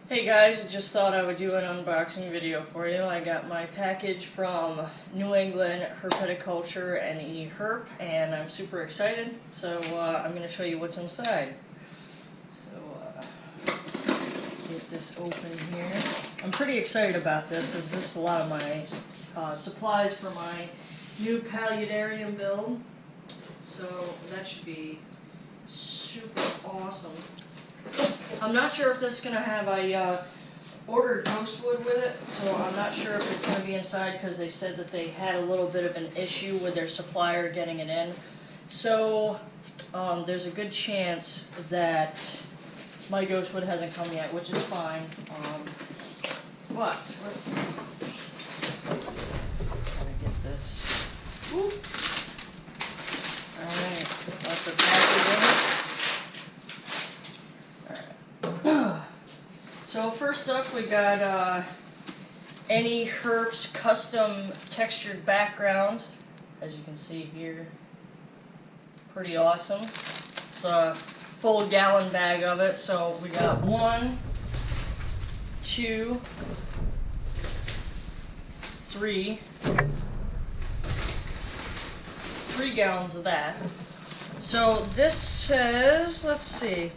Hey guys, I just thought I would do an unboxing video for you. I got my package from New England Herpetoculture and NEHERP, and I'm super excited. So I'm going to show you what's inside. So get this open here. I'm pretty excited about this because this is a lot of my supplies for my new paludarium build. So that should be super awesome. I'm not sure if this is going to have, I ordered ghostwood with it, so I'm not sure if it's going to be inside because they said that they had a little bit of an issue with their supplier getting it in. So there's a good chance that my ghostwood hasn't come yet, which is fine. But let's see. Gotta get this. Whoop. Alright, got the package in. So first up we got NEHERP's custom textured background, as you can see here. Pretty awesome. It's a full gallon bag of it, so we got 1, 2, 3 gallons of that. So this says, let's see,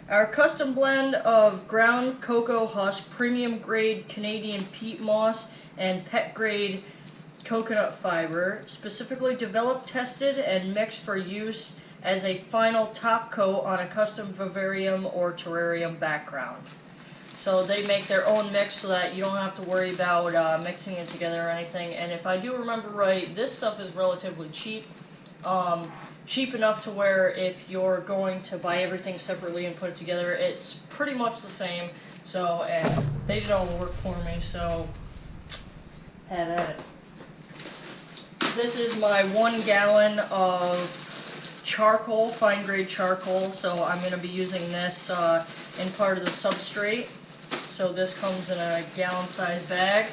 our custom blend of ground cocoa husk, premium grade Canadian peat moss, and pet grade coconut fiber, specifically developed, tested, and mixed for use as a final top coat on a custom vivarium or terrarium background. So they make their own mix so that you don't have to worry about mixing it together or anything. And if I do remember right, this stuff is relatively cheap. Cheap enough to where if you're going to buy everything separately and put it together, it's pretty much the same. So, and they did all the work for me, so have at it. This is my 1 gallon of charcoal, fine grade charcoal, so I'm going to be using this in part of the substrate. So this comes in a gallon size bag.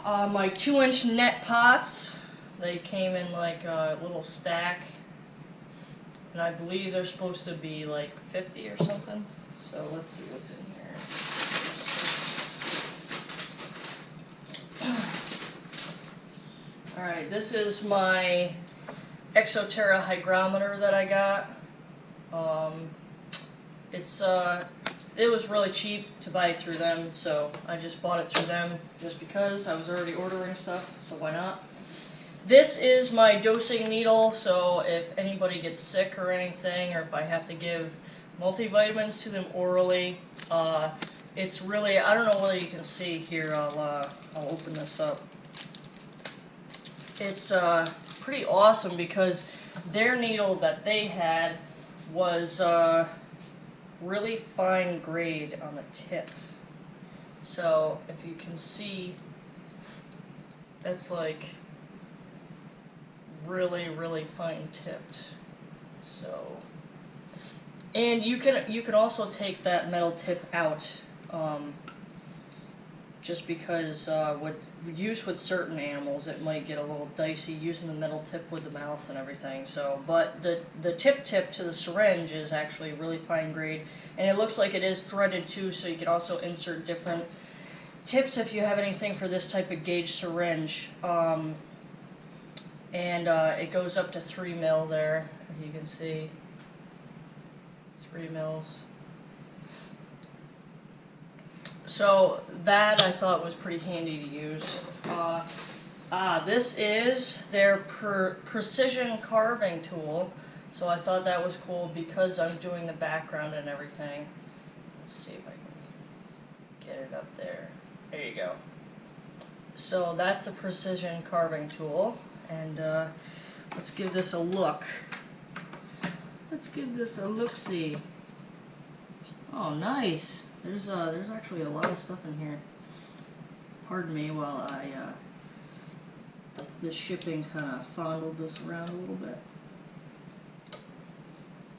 My 2-inch net pots. They came in like a little stack, and I believe they're supposed to be like 50 or something. So let's see what's in here. Alright, this is my Exoterra hygrometer that I got. It was really cheap to buy it through them, so I just bought it through them just because I was already ordering stuff, so why not? This is my dosing needle, so if anybody gets sick or anything, or if I have to give multivitamins to them orally, it's really, I don't know whether you can see here, I'll open this up. It's pretty awesome because their needle that they had was really fine grade on the tip. So if you can see, that's like really fine tipped. So, and you can also take that metal tip out, just because with use with certain animals it might get a little dicey using the metal tip with the mouth and everything. So, but the tip to the syringe is actually really fine grade, and it looks like it is threaded too, so you can also insert different tips if you have anything for this type of gauge syringe. And it goes up to 3 mil there, if you can see. 3 mils. So that I thought was pretty handy to use. This is their precision carving tool. So I thought that was cool because I'm doing the background and everything. Let's see if I can get it up there. There you go. So that's the precision carving tool. And let's give this a look. Let's give this a look-see. Oh, nice. There's actually a lot of stuff in here. Pardon me while the shipping kind of fondled this around a little bit.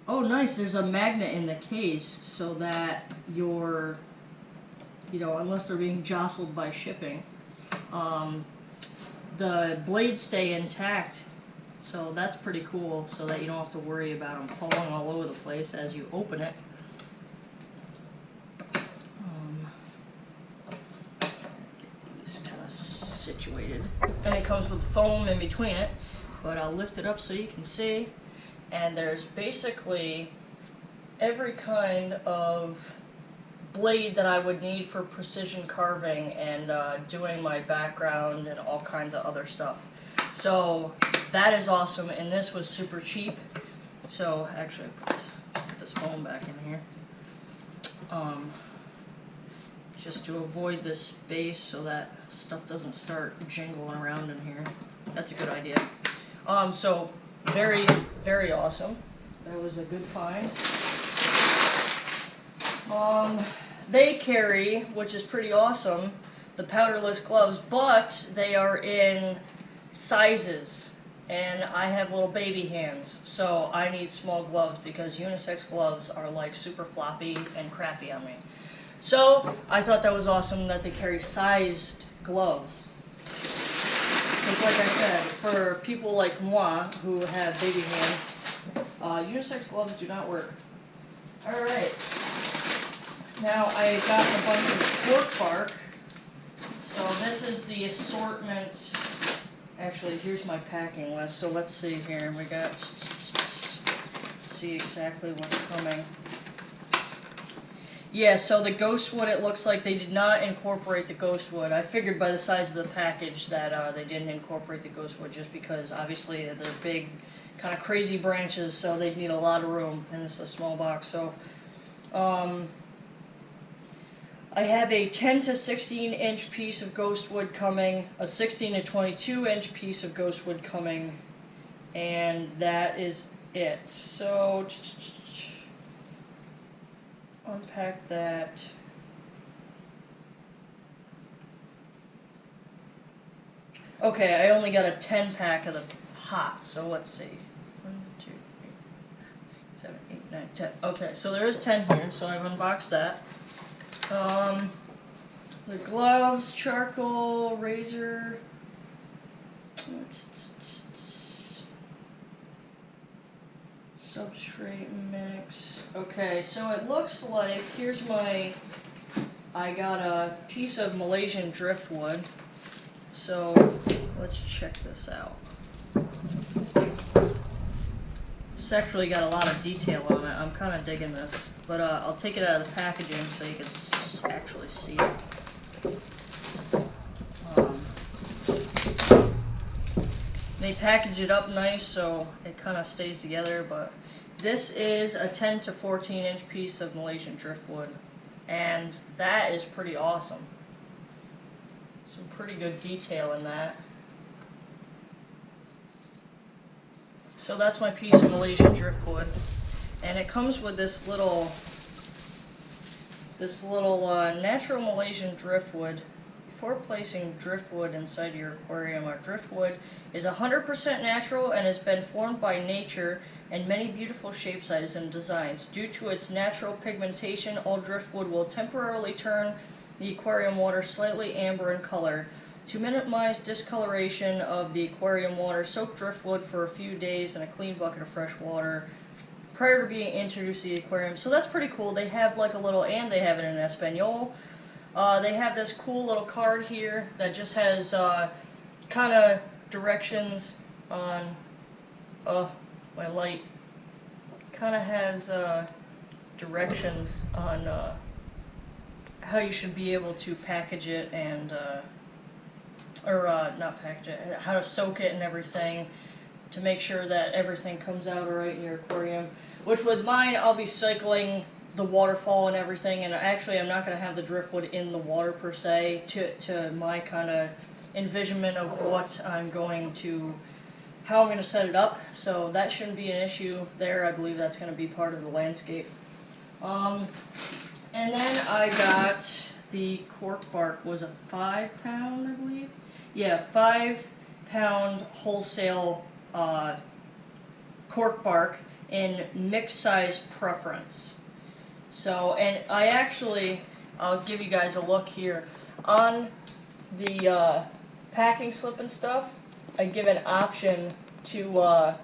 Oh, nice. There's a magnet in the case so that you're, unless they're being jostled by shipping, the blades stay intact, so that's pretty cool, so that you don't have to worry about them falling all over the place as you open it. actuated, and it comes with foam in between it, but I'll lift it up so you can see. And there's basically every kind of blade that I would need for precision carving and doing my background and all kinds of other stuff. So that is awesome, and this was super cheap. So actually, I put this foam back in here, just to avoid this space so that stuff doesn't start jingling around in here. That's a good idea. So very, very awesome. That was a good find. They carry, which is pretty awesome, the powderless gloves, but they are in sizes, and I have little baby hands, so I need small gloves because unisex gloves are like super floppy and crappy on me. So I thought that was awesome that they carry sized gloves. Because like I said, for people like moi who have baby hands, unisex gloves do not work. Alright. Now I got a bunch of cork bark. So this is the assortment. Actually, here's my packing list. So let's see here. We got, see exactly what's coming. Yeah, so the ghost wood, it looks like they did not incorporate the ghost wood. I figured by the size of the package that they didn't incorporate the ghost wood, just because obviously they're big, kind of crazy branches, so they'd need a lot of room, and this is a small box. So I have a 10 to 16 inch piece of ghost wood coming, a 16 to 22 inch piece of ghost wood coming, and that is it. So unpack that. Okay, I only got a 10 pack of the pots, so let's see. 1, 2, 3, 7, 8, 9, 10. Okay, so there is 10 here, so I've unboxed that. The gloves, charcoal, razor, substrate mix. Okay, so it looks like, here's my, I got a piece of Malaysian driftwood. So let's check this out. It's actually got a lot of detail on it. I'm kind of digging this, but I'll take it out of the packaging so you can actually see it. They package it up nice so it kind of stays together, but this is a 10 to 14 inch piece of Malaysian driftwood, and that is pretty awesome. Some pretty good detail in that. So that's my piece of Malaysian driftwood, and it comes with this little natural Malaysian driftwood. Before placing driftwood inside your aquarium, our driftwood is 100% natural and has been formed by nature in many beautiful shape, sizes, and designs. Due to its natural pigmentation, all driftwood will temporarily turn the aquarium water slightly amber in color. To minimize discoloration of the aquarium water, soak driftwood for a few days in a clean bucket of fresh water prior to being introduced to the aquarium. So that's pretty cool. They have like a little, and they have it in Espanol. They have this cool little card here that just has kind of directions on, my light kind of has directions on how you should be able to package it and, not package it, how to soak it and everything to make sure that everything comes out alright in your aquarium. Which with mine, I'll be cycling the waterfall and everything, and actually I'm not going to have the driftwood in the water per se to my kind of envisionment of what I'm going to, how I'm going to set it up, so that shouldn't be an issue there. I believe that's going to be part of the landscape. And then I got the cork bark, was a 5-pound, I believe? Yeah, 5-pound wholesale cork bark in mixed size preference. So, and I actually, I'll give you guys a look here. On the packing slip and stuff, I give an option to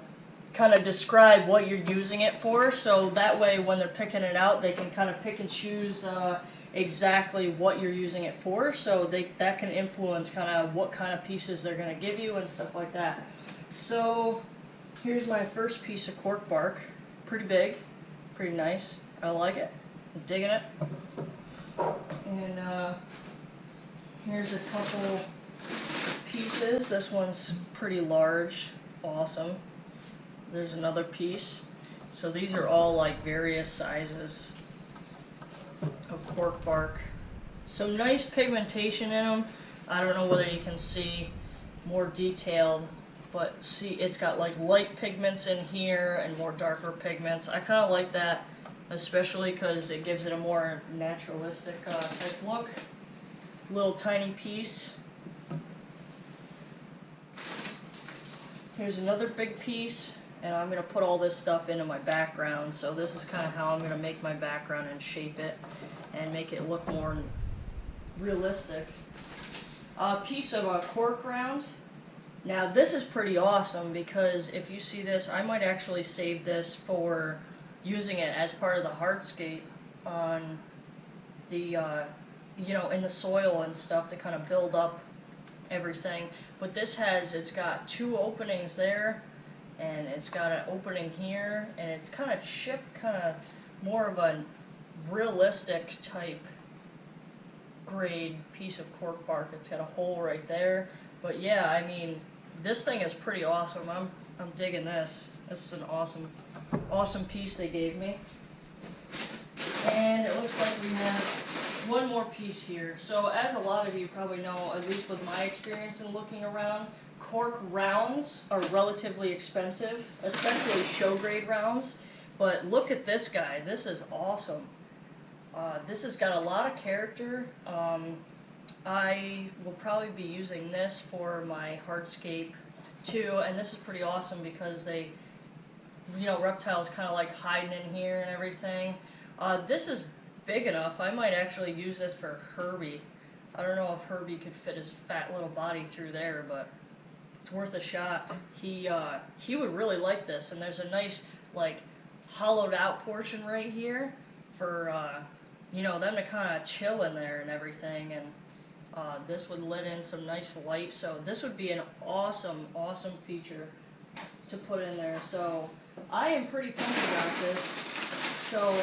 kind of describe what you're using it for, so that way when they're picking it out, they can kind of pick and choose exactly what you're using it for, so that can influence kind of what kind of pieces they're going to give you and stuff like that. So here's my first piece of cork bark. Pretty big, pretty nice. I like it. I'm digging it. And here's a couple pieces. This one's pretty large. Awesome. There's another piece. So these are all like various sizes of cork bark. Some nice pigmentation in them. I don't know whether you can see more detailed, but see it's got like light pigments in here and more darker pigments. I kind of like that, especially because it gives it a more naturalistic type look. Little tiny piece. Here's another big piece, and I'm going to put all this stuff into my background. So this is kind of how I'm going to make my background and shape it and make it look more realistic. A piece of cork round. Now this is pretty awesome because if you see this, I might actually save this for using it as part of the hardscape on the, you know, in the soil and stuff to kind of build up everything. But this it's got two openings there, and it's got an opening here, and it's kind of chipped, kind of more of a realistic type grade piece of cork bark. It's got a hole right there. But yeah, I mean, this thing is pretty awesome. I'm digging this. This is an awesome piece they gave me. And it looks like we have one more piece here. So as a lot of you probably know, at least with my experience in looking around, cork rounds are relatively expensive, especially show grade rounds. But look at this guy. This is awesome. This has got a lot of character. I will probably be using this for my hardscape too, and this is pretty awesome because they, you know, reptiles kind of like hiding in here and everything. This is big enough. I might actually use this for Herbie. I don't know if Herbie could fit his fat little body through there, but it's worth a shot. He would really like this, and there's a nice like hollowed out portion right here for you know, them to kind of chill in there and everything, and this would let in some nice light, so this would be an awesome feature to put in there. So I am pretty pumped about this. So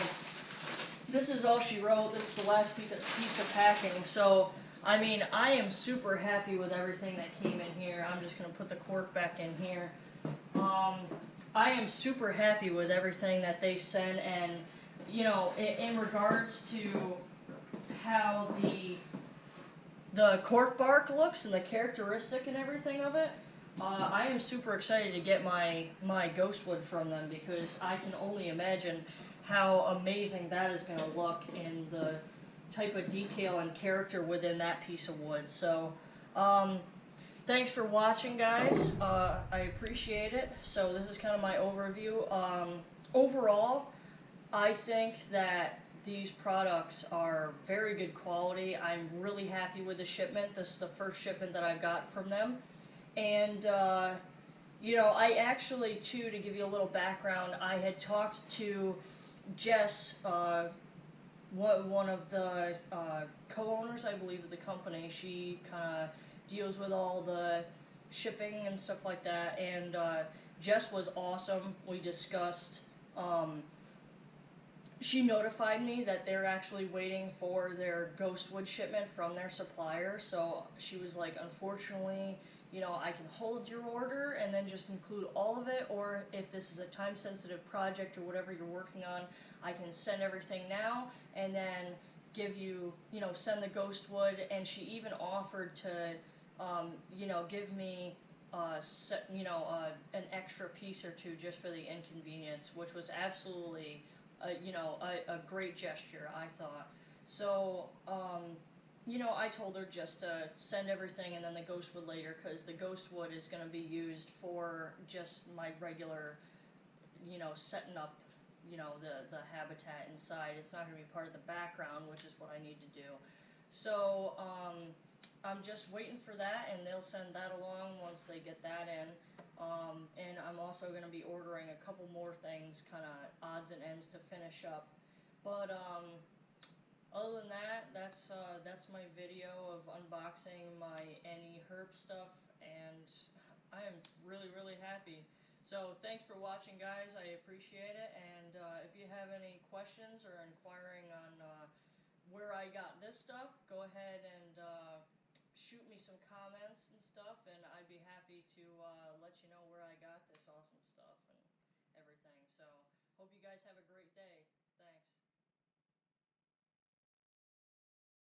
this is all she wrote. This is the last piece of packing. So I mean, I am super happy with everything that came in here. I'm just going to put the cork back in here. I am super happy with everything that they sent, and you know, in regards to how the cork bark looks and the characteristic and everything of it, I am super excited to get my ghostwood from them, because I can only imagine how amazing that is going to look in the type of detail and character within that piece of wood. So thanks for watching, guys. I appreciate it. So this is kind of my overview. Overall, I think that these products are very good quality. I'm really happy with the shipment. This is the first shipment that I've got from them. And, you know, I actually, too, to give you a little background, I had talked to Jess, one of the co-owners, I believe, of the company. She kind of deals with all the shipping and stuff like that. And Jess was awesome. We discussed... she notified me that they're actually waiting for their ghostwood shipment from their supplier. So she was like, unfortunately, you know, I can hold your order and then just include all of it, or if this is a time-sensitive project or whatever you're working on, I can send everything now and then give you, you know, send the ghostwood. And she even offered to, you know, give me, you know, an extra piece or two just for the inconvenience, which was absolutely... you know, a great gesture, I thought. So, you know, I told her just to send everything and then the ghostwood later, because the ghostwood is going to be used for just my regular, you know, setting up, you know, the habitat inside. It's not going to be part of the background, which is what I need to do. So, I'm just waiting for that, and they'll send that along once they get that in. And I'm also going to be ordering a couple more things, kind of odds and ends to finish up. But Other than that, that's my video of unboxing my NEHERP stuff, and I am really happy. So thanks for watching, guys. I appreciate it. And if you have any questions or inquiring on where I got this stuff, go ahead and shoot me some comments and stuff, and I'd be happy to let you know where I got this awesome stuff and everything. So hope you guys have a great day.